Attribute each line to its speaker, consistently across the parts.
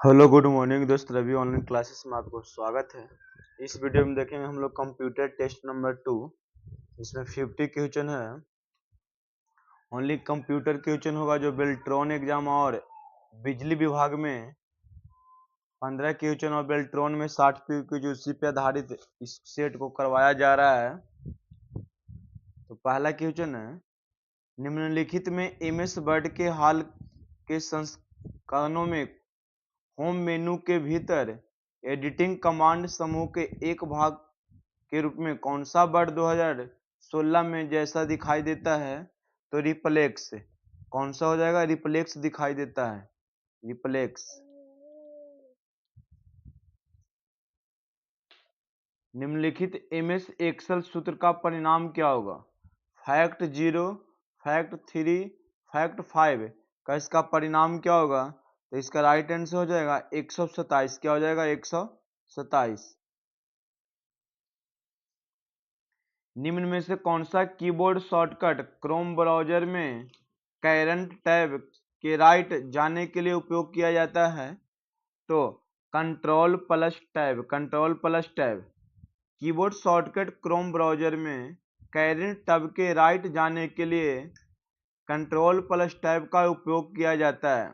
Speaker 1: Hello good morning दोस्त, Ravi online classes में आपको स्वागत है। इस वीडियो में देखेंगे हम लोग कंप्यूटर टेस्ट नंबर 2। इसमें 50 क्वेश्चन है। ओनली कंप्यूटर क्वेश्चन होगा जो बेल्ट्रॉन एग्जाम और बिजली विभाग में 15 क्वेश्चन और बेल्ट्रॉन में 60 क्वेश्चन उसी पे आधारित इस सेट को करवाया जा रहा है। तो पहला क्वेश्चन है, निम्नलिखित में एमएस वर्ड के हाल के संस्करणों में होम मेनू के भीतर एडिटिंग कमांड समूह के एक भाग के रूप में कौन सा वर्ड 2016 में जैसा दिखाई देता है? तो रिप्लेक्स। कौन सा हो जाएगा? रिप्लेक्स दिखाई देता है, रिप्लेक्स। निम्नलिखित एमएस एक्सेल सूत्र का परिणाम क्या होगा? फैक्ट 0, फैक्ट 3, फैक्ट 5 का इसका परिणाम क्या होगा? तो इसका राइट आंसर हो जाएगा 127। क्या हो जाएगा? 127। निम्न में से कौन सा कीबोर्ड शॉर्टकट क्रोम ब्राउजर में करंट टैब के राइट जाने के लिए उपयोग किया जाता है? तो control plus tab, control plus tab. Keyboard shortcut Chrome browser में करंट टैब के राइट जाने के लिए कंट्रोल प्लस टैब का उपयोग किया जाता है।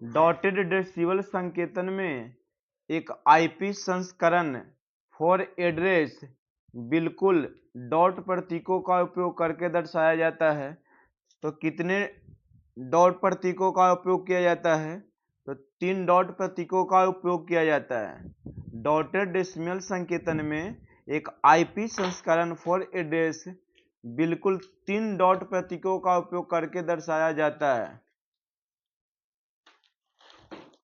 Speaker 1: डॉटेड डेसिबल संकेतन में एक आईपी संस्करण फॉर एड्रेस बिल्कुल डॉट प्रतीकों का उपयोग करके दर्शाया जाता है। तो कितने डॉट प्रतीकों का उपयोग किया जाता है? तो 3 डॉट प्रतीकों का उपयोग किया जाता है। डॉटेड डेसिमल संकेतन में एक आईपी संस्करण फॉर एड्रेस बिल्कुल 3 डॉट प्रतीकों का उपयोग करके दर्शाया जाता है।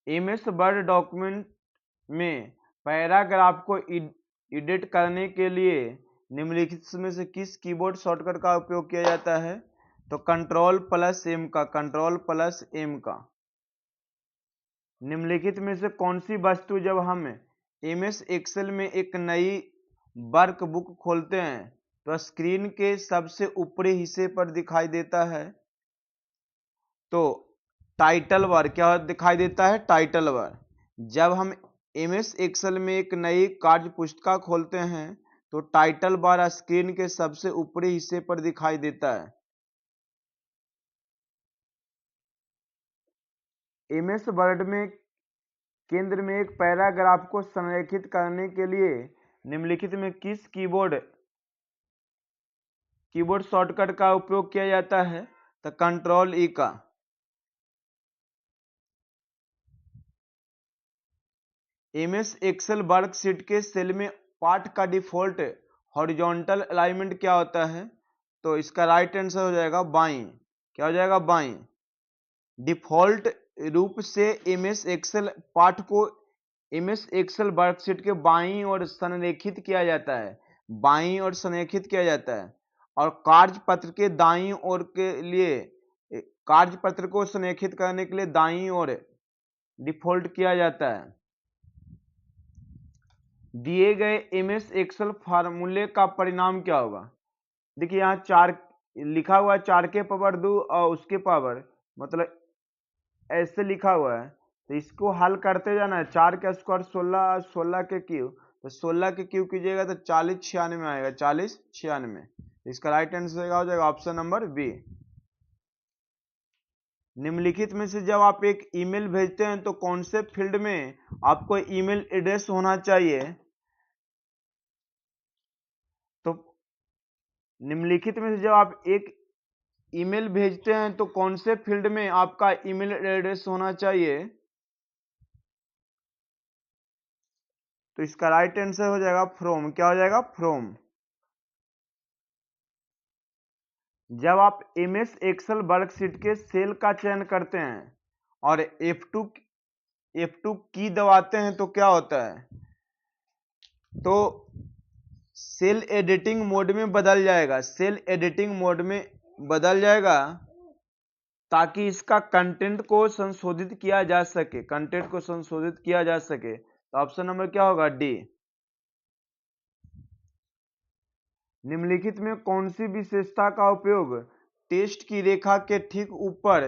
Speaker 1: एमएस वर्ड डॉक्यूमेंट में पैराग्राफ को एडिट करने के लिए निम्नलिखित में से किस कीबोर्ड शॉर्टकट का उपयोग किया जाता है? तो कंट्रोल प्लस एम का, कंट्रोल प्लस एम का। निम्नलिखित में से कौन सी वस्तु जब हम एमएस एक्सेल में एक नई वर्कबुक खोलते हैं तो स्क्रीन के सबसे ऊपरी हिस्से पर दिखाई देता है? तो टाइटल बार। क्या दिखाई देता है? Title bar. जब हम एमएस एक्सेल में एक नई कार्य पुस्तिका खोलते हैं तो टाइटल बार स्क्रीन के सबसे ऊपरी हिस्से पर दिखाई देता है। एमएस वर्ड में केंद्र में एक पैराग्राफ को संरेखित करने के लिए निम्नलिखित में किस कीबोर्ड शॉर्टकट का उपयोग किया जाता है? तो कंट्रोल ई का। एमएस एक्सेल वर्कशीट के सेल में पाठ का डिफॉल्ट हॉरिजॉन्टल अलाइनमेंट क्या होता है? तो इसका राइट आंसर हो जाएगा बाईं। क्या हो जाएगा? बाईं। डिफॉल्ट रूप से एमएस एक्सेल पाठ को एमएस एक्सेल वर्कशीट के बाईं ओर संरेखित किया जाता है, बाईं ओर संरेखित किया जाता है। और कार्यपत्र के दाईं ओर के लिए, कार्यपत्र को संरेखित करने के लिए दाईं ओर डिफॉल्ट किया जाता है। दिए गए एमएस एक्सेल फार्मूले का परिणाम क्या होगा? देखिए यहाँ 4 लिखा हुआ है, 4 के पावर 2 और उसके पावर, मतलब ऐसे लिखा हुआ है। तो इसको हल करते जाना है। 4 का स्क्वायर 16, 16 के क्यूब, तो 16 के क्यूब कीजिएगा तो 40 96 आएगा, 40 96। इसका राइट आंसर हो जाएगा ऑप्शन नंबर बी। निम्नलिखित में से जब आप एक ईमेल भेजते हैं तो कौन से फील्ड में आपको ईमेल एड्रेस होना चाहिए? तो निम्नलिखित में से जब आप एक ईमेल भेजते हैं तो कौन से फील्ड में आपका ईमेल एड्रेस होना चाहिए? तो इसका राइट आंसर हो जाएगा फ्रॉम। क्या हो जाएगा? फ्रॉम। जब आप एमएस एक्सेल वर्कशीट के सेल का चयन करते हैं और F2 की दबाते हैं तो क्या होता है? तो सेल एडिटिंग मोड में बदल जाएगा, सेल एडिटिंग मोड में बदल जाएगा ताकि इसका कंटेंट को संशोधित किया जा सके, कंटेंट को संशोधित किया जा सके। तो ऑप्शन नंबर क्या होगा? डी। निम्नलिखित में कौन सी विशेषता का उपयोग टेस्ट की रेखा के ठीक ऊपर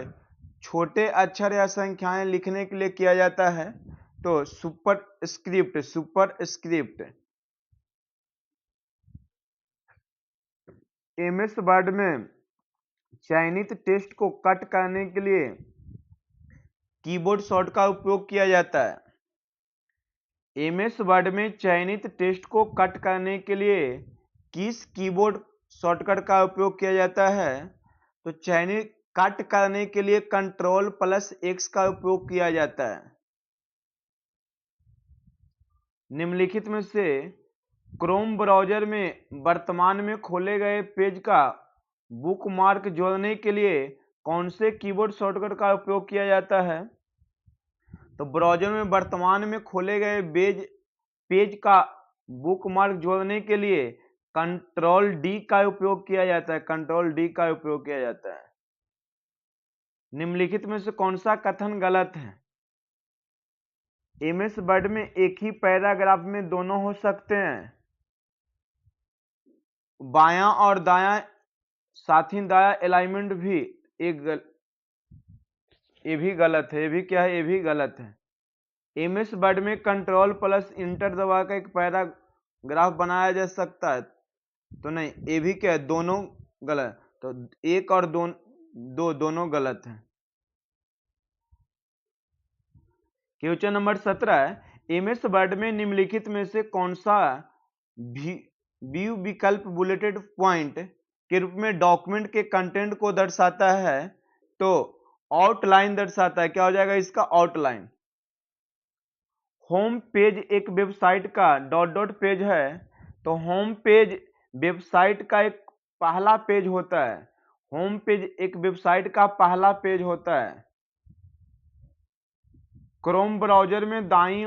Speaker 1: छोटे अक्षर या संख्याएं लिखने के लिए किया जाता है? तो सुपरस्क्रिप्ट, सुपरस्क्रिप्ट। एमएस वर्ड में चयनित टेक्स्ट को कट करने के लिए कीबोर्ड शॉर्ट का उपयोग किया जाता है। एमएस वर्ड में चयनित टेक्स्ट को कट करने के लिए किस कीबोर्ड शॉर्टकट का उपयोग किया जाता है? तो चयनित कट करने के लिए Ctrl+X का उपयोग किया जाता है। निम्नलिखित में से क्रोम ब्राउजर में वर्तमान में खोले गए पेज का बुकमार्क जोड़ने के लिए कौन से कीबोर्ड शॉर्टकट का उपयोग किया जाता है? तो ब्राउजर में वर्तमान में खोले गए पेज का बुकमार्क जोड़ने के लिए Ctrl+D का उपयोग किया जाता है, Ctrl+D का उपयोग किया जाता है। निम्नलिखित में से कौन सा कथन गलत है? एमएस वर्ड में एक ही पैराग्राफ में दोनों हो सकते हैं। बायां और दायां साथ ही दायां अलाइनमेंट भी ये भी गलत है। ये भी क्या है? ये भी गलत है। एमएस वर्ड में Ctrl+Enter दबा कर एक पैराग्राफ बनाया जा सकता है, तो नहीं, ये भी क्या है? दोनों गलत। तो एक और दोनों गलत है। क्वेश्चन नंबर 17 एमएस वर्ड में निम्नलिखित में से कौन सा व्यू विकल्प बुलेटेड पॉइंट के रूप में डॉक्यूमेंट के कंटेंट को दर्शाता है? तो आउटलाइन दर्शाता है। क्या हो जाएगा इसका? आउटलाइन। होम पेज एक वेबसाइट का डॉट पेज है, तो होम पेज वेबसाइट का एक पहला पेज होता है। होम पेज एक वेबसाइट का पहला पेज होता है। क्रोम ब्राउजर में दाईं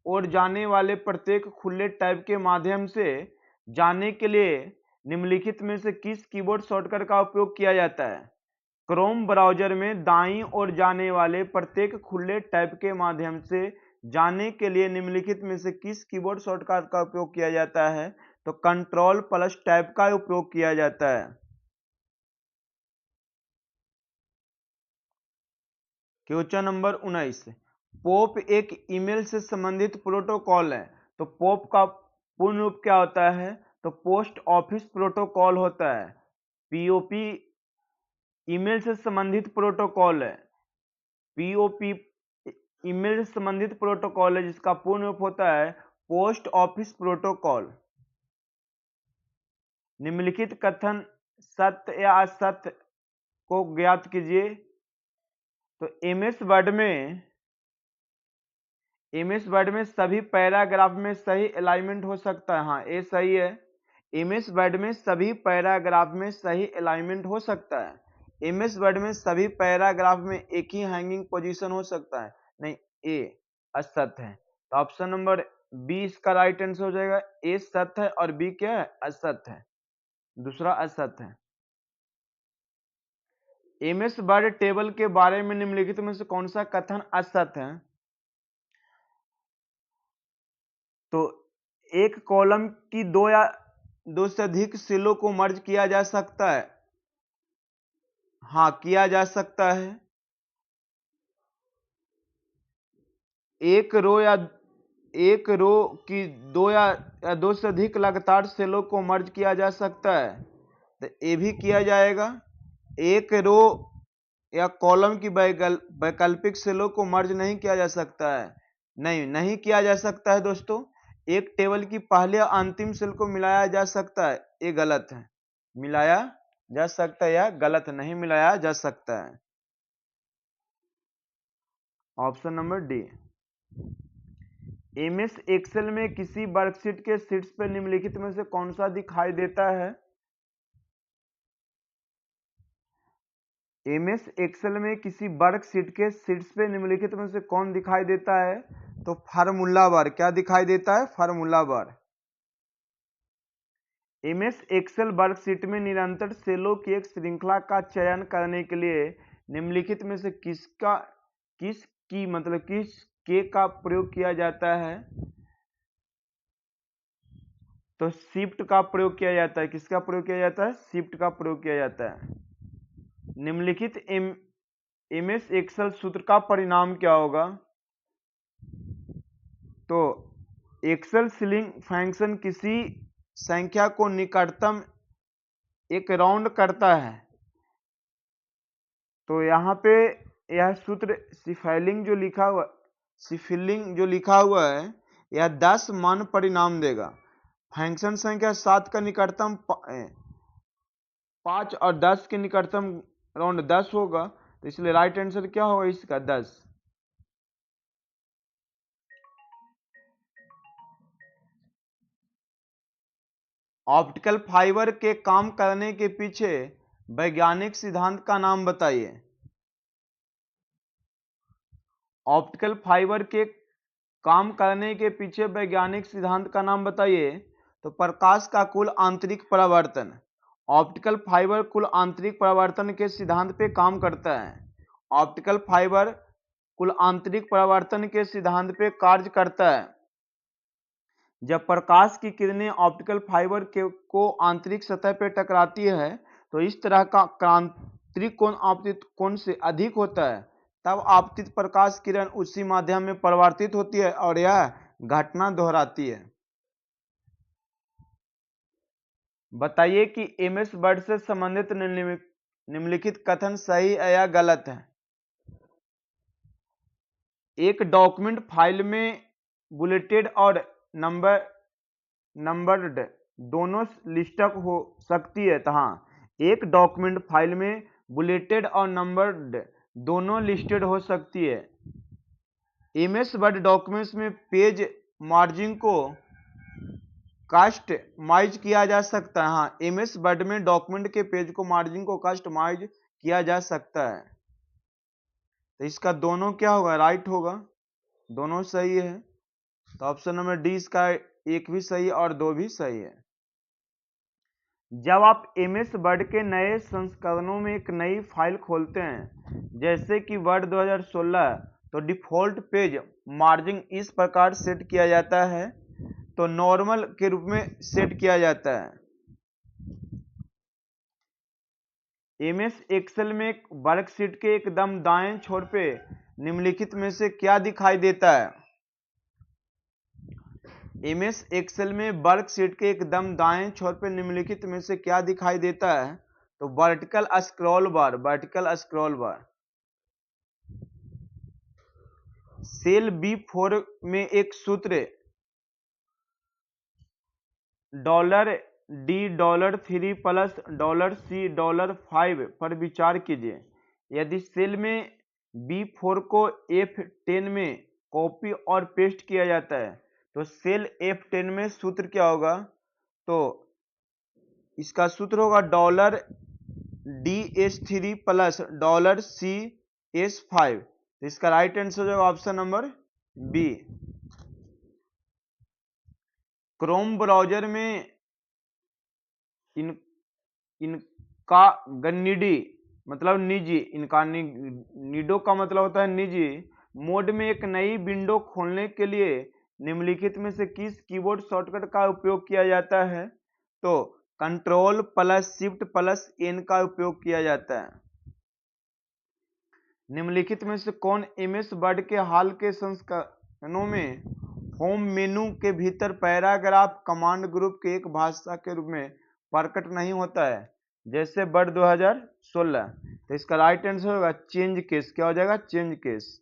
Speaker 1: ओर जाने वाले प्रत्येक खुले टैब के माध्यम से जाने के लिए निम्नलिखित में से किस कीबोर्ड शॉर्टकट का उपयोग किया जाता है? क्रोम ब्राउजर में दाईं ओर जाने वाले प्रत्येक खुले टैब के माध्यम से जाने के लिए निम्नलिखित में से किस कीबोर्ड शॉर्टकट का उपयोग किया जाता है? तो Ctrl+Tab का उपयोग किया जाता है। क्वेश्चन नंबर 19 पोप एक ईमेल से संबंधित प्रोटोकॉल है, तो पोप का पूर्ण रूप क्या होता है? तो पोस्ट ऑफिस प्रोटोकॉल होता है। पीओपी ईमेल से संबंधित प्रोटोकॉल है। पीओपी ईमेल से संबंधित प्रोटोकॉल है जिसका पूर्ण रूप होता है पोस्ट ऑफिस प्रोटोकॉल। निम्नलिखित कथन सत्य या असत्य को ज्ञात कीजिए। तो एमएस वर्ड में सभी पैराग्राफ में सही अलाइनमेंट हो सकता है। हाँ, ये सही है। एमएस वर्ड में सभी पैराग्राफ में सही अलाइनमेंट हो सकता है। एमएस वर्ड में सभी पैराग्राफ में एक ही हैंगिंग पोजीशन हो सकता है। नहीं, ए असत्य है। तो ऑप्शन नंबर बी इसका राइट आंसर हो जाएगा। ए सत्य है और बी क्या है? असत्य है। दूसरा असत्य है। एमएस वर्ड टेबल के बारे में निम्नलिखित में से कौन सा कथन असत्य है? तो एक कॉलम की दो या दो से अधिक सेलों को मर्ज किया जा सकता है। हाँ, किया जा सकता है। एक रो की दो या दो से अधिक लगातार सेलों को मर्ज किया जा सकता है, तो ये भी किया जाएगा। एक रो या कॉलम की वैकल्पिक सेलों को मर्ज नहीं किया जा सकता है। नहीं किया जा सकता है दोस्तों। एक टेबल की पहले अंतिम सेल को मिलाया जा सकता है, ये गलत है। मिलाया जा सकता है या गलत, नहीं मिलाया जा सकता है। Option number D. MS Excel में किसी वर्कशीट के शीट्स पर निम्नलिखित में से कौन सा दिखाई देता है? एमएस एक्सेल में किसी वर्कशीट के शीट्स पे निम्नलिखित में से कौन दिखाई देता है? तो फार्मूला बार। क्या दिखाई देता है? Formula bar. MS Excel worksheet में निरंतर सेलों की एक श्रृंखला का चयन करने के लिए निम्नलिखित में से किस के का प्रयोग किया जाता है? तो शिफ्ट का प्रयोग किया जाता है। किसका प्रयोग किया जाता है? शिफ्ट का प्रयोग किया जाता है। निम्नलिखित एमएस एक्सेल सूत्र का परिणाम क्या होगा? तो एक्सेल सीलिंग फंक्शन किसी संख्या को निकटतम एक राउंड करता है। तो यहाँ पे यह सूत्र सिफिलिंग जो लिखा हुआ है यह 10 मान परिणाम देगा। फंक्शन संख्या 7 का निकटतम 5 और 10 के निकटतम राउंड 10 होगा, तो इसलिए राइट आंसर क्या होगा इसका 10। ऑप्टिकल फाइबर के काम करने के पीछे वैज्ञानिक सिद्धांत का नाम बताइए। ऑप्टिकल फाइबर के काम करने के पीछे वैज्ञानिक सिद्धांत का नाम बताइए। तो प्रकाश का कुल आंतरिक परावर्तन। ऑप्टिकल फाइबर कुल आंतरिक परावर्तन के सिद्धांत पे काम करता है। ऑप्टिकल फाइबर कुल आंतरिक परावर्तन के सिद्धांत पे कार्य करता है। जब प्रकाश की किरणें ऑप्टिकल फाइबर को आंतरिक सतह पर टकराती है तो इस तरह का आंतरिक कोण आपतित कोण से अधिक होता है, तब आपतित प्रकाश किरण उसी माध्यम में परावर्तित होती है और यह घटना दोहराती है। बताइए कि एमएस वर्ड से संबंधित निम्नलिखित कथन सही है या गलत है। एक डॉक्यूमेंट फाइल में बुलेटेड और नंबर्ड दोनों लिस्टअप हो सकती है। हाँ, एक डॉक्यूमेंट फाइल में बुलेटेड और नंबर्ड दोनों लिस्टेड हो सकती है। एमएस वर्ड डॉक्यूमेंट्स में पेज मार्जिन को कस्टमाइज किया जा सकता है। हाँ, एमएस वर्ड में डॉक्यूमेंट के पेज को मार्जिन को कस्टमाइज किया जा सकता है। तो इसका दोनों क्या होगा? राइट होगा, दोनों सही है। तो ऑप्शन नंबर डी इसका एक भी सही और दो भी सही है। जब आप एमएस वर्ड के नए संस्करणों में एक नई फाइल खोलते हैं जैसे कि वर्ड 2016, तो डिफॉल्ट पेज मार्जिन इस प्रकार सेट किया जाता है, तो नॉर्मल के रूप में सेट किया जाता है। एमएस एक्सेल में एक वर्कशीट के एकदम दाएं छोर पे निम्नलिखित में से क्या दिखाई देता है? एमएस एक्सेल में वर्कशीट के एकदम दाएं छोर पे निम्नलिखित में से क्या दिखाई देता है? तो वर्टिकल स्क्रॉल बार। सेल B4 में एक सूत्र $D$3 प्लस $C$5 पर विचार कीजिए। यदि सेल में B4 को F10 में कॉपी और पेस्ट किया जाता है तो सेल F10 में सूत्र क्या होगा? तो इसका सूत्र होगा $DS3 प्लस $CS5। तो इसका राइट आंसर होगा option number B. Chrome browser में इनकॉग्निटी मतलब निजी, इनकॉग्निटो का मतलब होता है निजी मोड में एक नई विंडो खोलने के लिए निम्नलिखित में से किस कीबोर्ड शॉर्टकट का उपयोग किया जाता है? तो control plus shift plus N का उपयोग किया जाता है। निम्नलिखित में से कौन एमएस वर्ड के हाल के संस्करणों में होम मेनू के भीतर पैराग्राफ कमांड ग्रुप के एक भाषा के रूप में प्रकट नहीं होता है, जैसे वर्ड 2016? तो इसका राइट आंसर होगा चेंज केस। क्या हो जाएगा? Change case.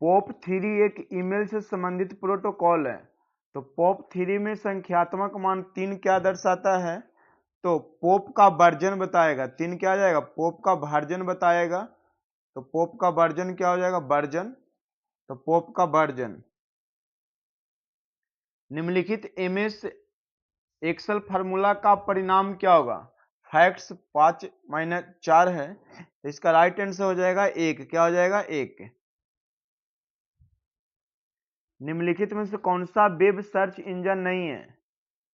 Speaker 1: POP3 एक ईमेल से संबंधित प्रोटोकॉल है। तो POP3 में संख्यात्मक मान 3 क्या दर्शाता है? तो पोप का वर्जन बताएगा। 3 क्या आ जाएगा? पोप का वर्जन बताएगा। तो पोप का वर्जन क्या हो जाएगा? वर्जन। तो पोप का वर्जन। निम्नलिखित एमएस एक्सेल फार्मूला का परिणाम क्या होगा? फैक्ट्स 5-4 है, तो इसका राइट आंसर हो जाएगा 1। क्या हो जाएगा? 1। निम्नलिखित में से कौन सा वेब सर्च इंजन नहीं है?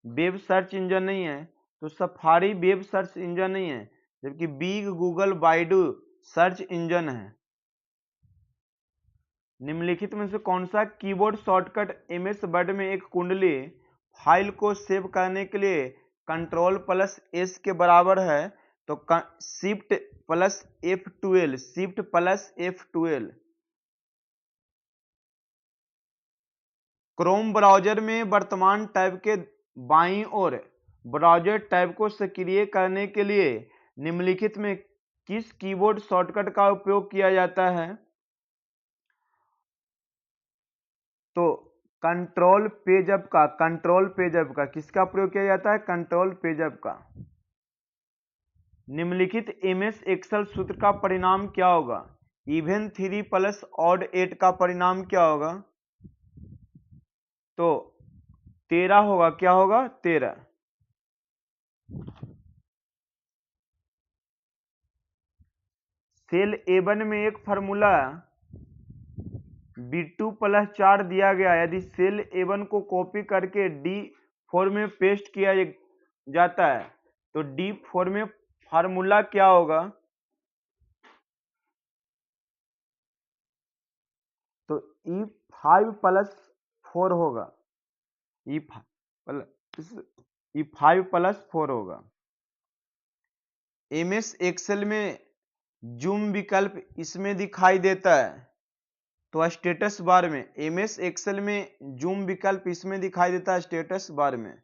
Speaker 1: वेब सर्च इंजन नहीं है तो सफारी वेब सर्च इंजन नहीं है, जबकि Bing, Google, Baidu search engine है। निम्नलिखित में से कौन सा कीबोर्ड शॉर्टकट एमएस वर्ड में एक कुंडली फाइल को सेव करने के लिए कंट्रोल प्लस एस के बराबर है तो shift plus F12, shift plus F12। Chrome browser में वर्तमान टैब के बाईं ओर ब्राउजर टैब को सक्रिय करने के लिए निम्नलिखित में किस कीबोर्ड शॉर्टकट का उपयोग किया जाता है? तो कंट्रोल पेजअप का किसका प्रयोग किया जाता है? कंट्रोल पेजअप का। निम्नलिखित एमएस एक्सेल सूत्र का परिणाम क्या होगा? इवन 3 प्लस ऑड 8 का परिणाम क्या होगा? तो 13 होगा। क्या होगा? 13। सेल A1 में एक फार्मूला B2 प्लस 4 दिया गया। यदि सेल A1 को कॉपी करके D4 में पेस्ट किया जाता है तो D4 में फार्मूला क्या होगा? तो E5 प्लस 4 होगा। E5 प्लस 4 होगा। एमएस एक्सेल में जूम विकल्प इसमें दिखाई देता है तो स्टेटस बार में, एमएस एक्सेल में जूम विकल्प इसमें दिखाई देता है स्टेटस बार में।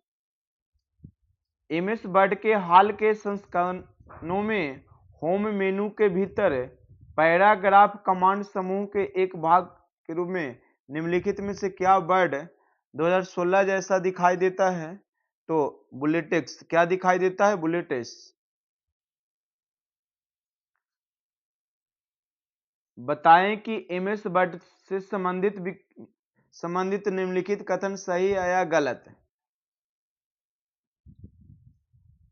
Speaker 1: एमएस वर्ड के हाल के संस्करणों में होम मेनू के भीतर पैराग्राफ कमांड समूह के एक भाग के रूप में निम्नलिखित में से क्या वर्ड 2016 जैसा दिखाई देता है? तो बुलेटेक्स। क्या दिखाई देता है? बुलेटेक्स। बताएं कि एमएस वर्ड से संबंधित निम्नलिखित कथन सही है या गलत है।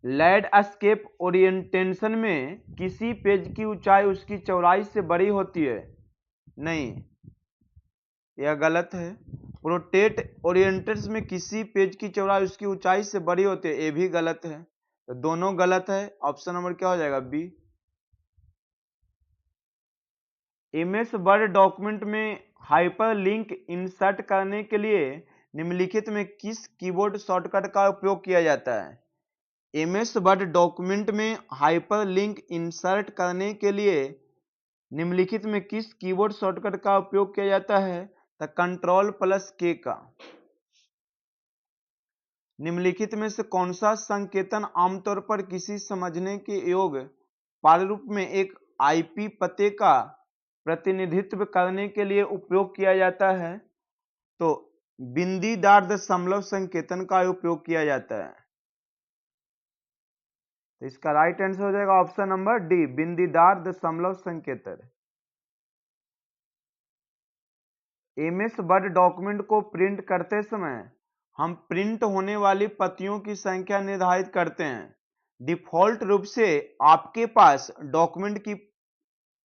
Speaker 1: लैंडस्केप ओरिएंटेशन में किसी पेज की ऊंचाई उसकी चौड़ाई से बड़ी होती है? नहीं, यह गलत है। पोर्ट्रेट ओरिएंटेशन में किसी पेज की चौड़ाई उसकी ऊंचाई से बड़ी होती है, यह भी गलत है। तो दोनों गलत है। ऑप्शन नंबर क्या हो जाएगा? बी। एमएस वर्ड डॉक्यूमेंट में हाइपरलिंक इंसर्ट करने के लिए निम्नलिखित में किस कीबोर्ड शॉर्टकट का उपयोग किया जाता है? एमएस वर्ड डॉक्यूमेंट में हाइपरलिंक इंसर्ट करने के लिए निम्नलिखित में किस कीबोर्ड शॉर्टकट का उपयोग किया जाता है? तो कंट्रोल प्लस के का। निम्नलिखित में से कौन सा संकेतन आमतौर पर किसी समझने के योग्य प्रारूप में एक आईपी पते का प्रतिनिधित्व करने के लिए उपयोग किया जाता है? तो बिंदीदार दशमलव संकेतन का उपयोग किया जाता है। तो इसका राइट आंसर हो जाएगा ऑप्शन नंबर डी, बिंदीदार दशमलव संकेतन। एमएस वर्ड डॉक्यूमेंट को प्रिंट करते समय हम प्रिंट होने वाली प्रतियों की संख्या निर्धारित करते हैं। डिफॉल्ट रूप से आपके पास डॉक्यूमेंट की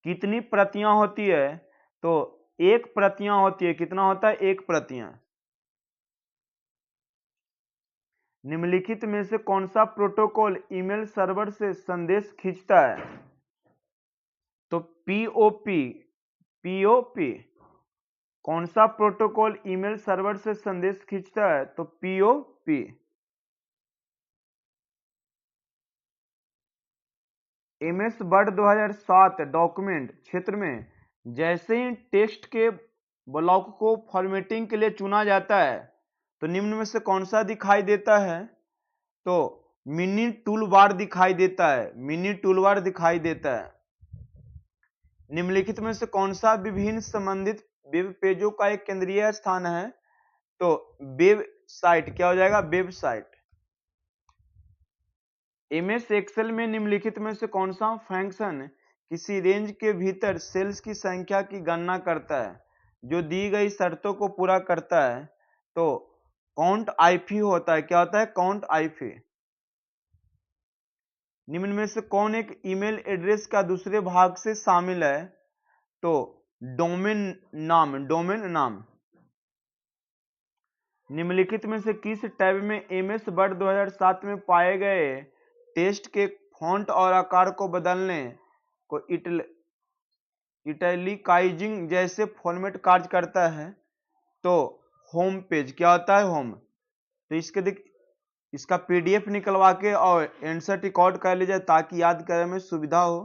Speaker 1: कितनी प्रतियां होती है? तो एक प्रतियां होती है। कितना होता है? एक प्रतियां। निम्नलिखित में से कौन सा प्रोटोकॉल ईमेल सर्वर से संदेश खींचता है? तो पीओपी। कौन सा प्रोटोकॉल ईमेल सर्वर से संदेश खींचता है? तो पीओपी। एमएस वर्ड 2007 डॉक्यूमेंट क्षेत्र में जैसे ही टेक्स्ट के ब्लॉक को फॉर्मेटिंग के लिए चुना जाता है तो निम्न में से कौन सा दिखाई देता है? तो मिनी टूल बार दिखाई देता है। मिनी टूल बार दिखाई देता है। निम्नलिखित में से कौन सा विभिन्न संबंधित वेब पेजों का एक केंद्रीय स्थान है? तो वेब साइट। क्या हो जाएगा? Web site. एमएस एक्सेल में निम्नलिखित में से कौन सा फंक्शन किसी रेंज के भीतर सेल्स की संख्या की गणना करता है जो दी गई शर्तों को पूरा करता है? तो काउंट आईपी होता है। क्या होता है? Count IP. निम्न में से कौन एक ईमेल एड्रेस का दूसरे भाग से शामिल है? तो डोमेन नाम। निम्नलिखित में से किस टैब में एमएस वर्ड 2007 में पाए गए टेक्स्ट के फॉन्ट और आकार को बदलने को इटैलिकाइजिंग जैसे फॉर्मेट कार्य करता है? तो होम पेज। क्या होता है? होम। तो इसका PDF निकलवा के और आंसर रिकॉर्ड कर लीजिए ताकि याद करने में सुविधा हो।